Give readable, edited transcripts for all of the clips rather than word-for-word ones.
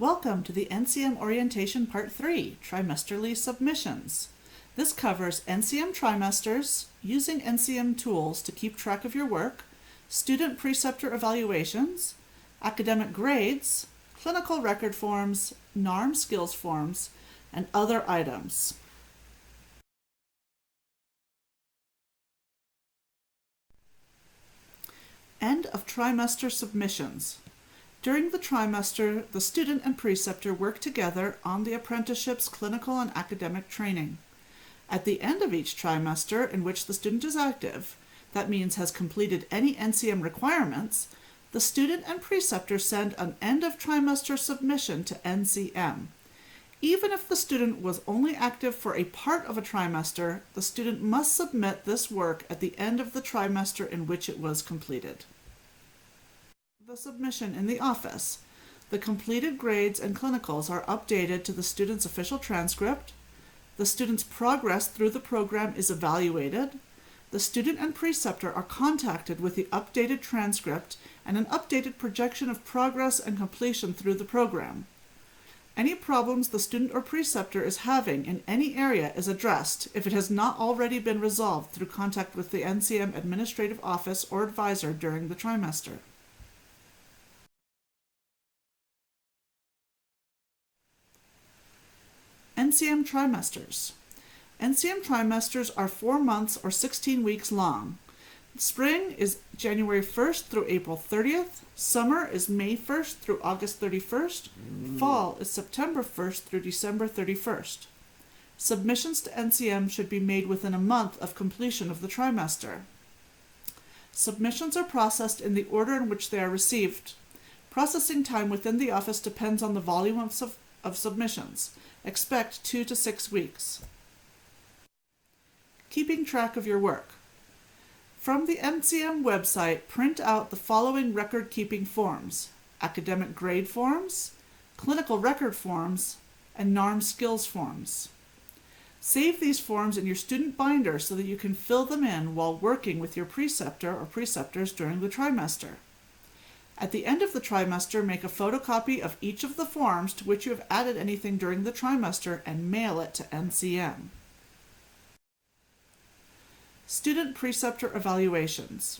Welcome to the NCM Orientation Part 3, Trimesterly Submissions. This covers NCM Trimesters, using NCM tools to keep track of your work, Student-Preceptor Evaluations, academic grades, clinical record forms, NARM skills forms, and other items. End of trimester submissions. During the trimester, the student and preceptor work together on the apprenticeship's clinical and academic training. At the end of each trimester in which the student is active, that means has completed any NCM requirements, the student and preceptor send an end of trimester submission to NCM. Even if the student was only active for a part of a trimester, the student must submit this work at the end of the trimester in which it was completed. The submission in the office. The completed grades and clinicals are updated to the student's official transcript. The student's progress through the program is evaluated. The student and preceptor are contacted with the updated transcript and an updated projection of progress and completion through the program. Any problems the student or preceptor is having in any area is addressed if it has not already been resolved through contact with the NCM Administrative Office or advisor during the trimester. NCM Trimesters. NCM Trimesters are 4 months or 16 weeks long. Spring is January 1st through April 30th. Summer is May 1st through August 31st. Fall is September 1st through December 31st. Submissions to NCM should be made within a month of completion of the trimester. Submissions are processed in the order in which they are received. Processing time within the office depends on the volume of submissions. Expect 2 to 6 weeks. Keeping track of your work. From the NCM website, print out the following record-keeping forms: academic grade forms, clinical record forms, and NARM skills forms. Save these forms in your student binder so that you can fill them in while working with your preceptor or preceptors during the trimester. At the end of the trimester, make a photocopy of each of the forms to which you have added anything during the trimester and mail it to NCM. Student-Preceptor Evaluations.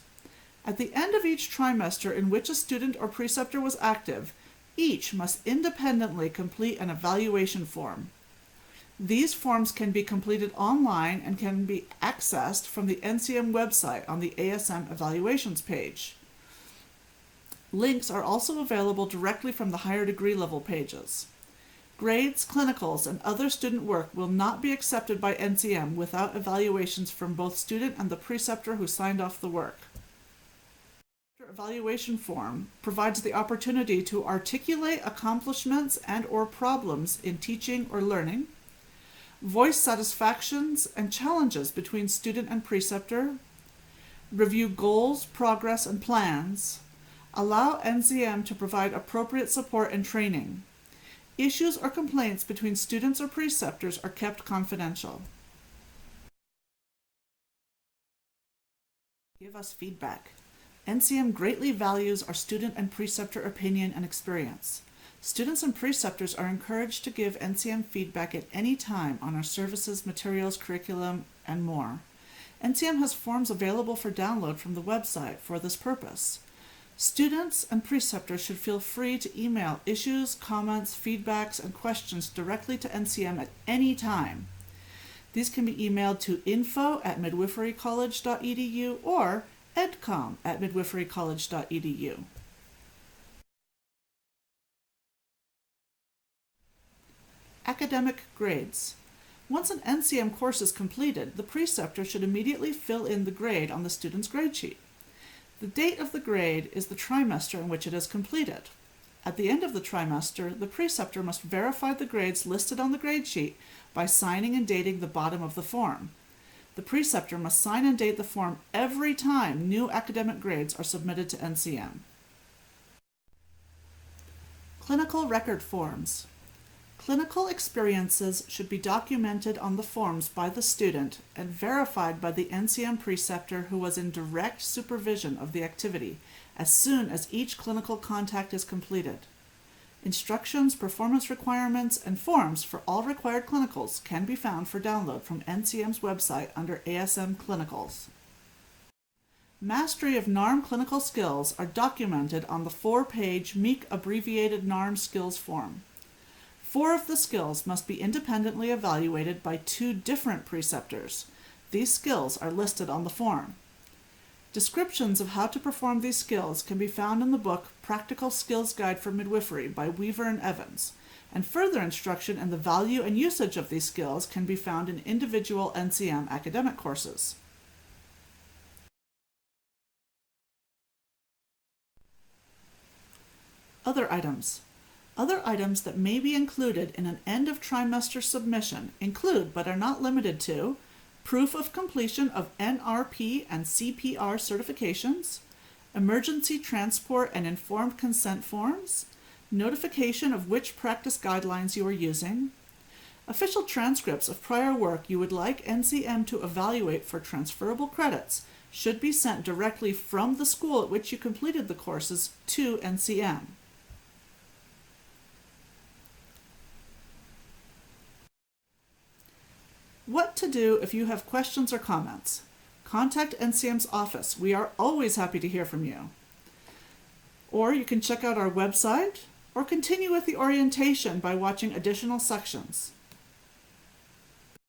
At the end of each trimester in which a student or preceptor was active, each must independently complete an evaluation form. These forms can be completed online and can be accessed from the NCM website on the ASM Evaluations page. Links are also available directly from the higher degree level pages. Grades, clinicals, and other student work will not be accepted by NCM without evaluations from both student and the preceptor who signed off the work. The evaluation form provides the opportunity to articulate accomplishments and/or problems in teaching or learning, voice satisfactions and challenges between student and preceptor, review goals, progress, and plans, allow NCM to provide appropriate support and training. Issues or complaints between students or preceptors are kept confidential. Give us feedback. NCM greatly values our student and preceptor opinion and experience. Students and preceptors are encouraged to give NCM feedback at any time on our services, materials, curriculum, and more. NCM has forms available for download from the website for this purpose. Students and preceptors should feel free to email issues, comments, feedbacks, and questions directly to NCM at any time. These can be emailed to info@midwiferycollege.edu or edcom@midwiferycollege.edu. Academic grades. Once an NCM course is completed, the preceptor should immediately fill in the grade on the student's grade sheet. The date of the grade is the trimester in which it is completed. At the end of the trimester, the preceptor must verify the grades listed on the grade sheet by signing and dating the bottom of the form. The preceptor must sign and date the form every time new academic grades are submitted to NCM. Clinical record forms. Clinical experiences should be documented on the forms by the student and verified by the NCM preceptor who was in direct supervision of the activity as soon as each clinical contact is completed. Instructions, performance requirements, and forms for all required clinicals can be found for download from NCM's website under ASM Clinicals. Mastery of NARM clinical skills are documented on the 4-page MEEK abbreviated NARM skills form. 4 of the skills must be independently evaluated by 2 different preceptors. These skills are listed on the form. Descriptions of how to perform these skills can be found in the book Practical Skills Guide for Midwifery by Weaver and Evans, and further instruction in the value and usage of these skills can be found in individual NCM academic courses. Other items. Other items that may be included in an end-of-trimester submission include, but are not limited to, proof of completion of NRP and CPR certifications, emergency transport and informed consent forms, notification of which practice guidelines you are using, official transcripts of prior work you would like NCM to evaluate for transferable credits should be sent directly from the school at which you completed the courses to NCM. What to do if you have questions or comments? Contact NCM's office. We are always happy to hear from you. Or you can check out our website or continue with the orientation by watching additional sections.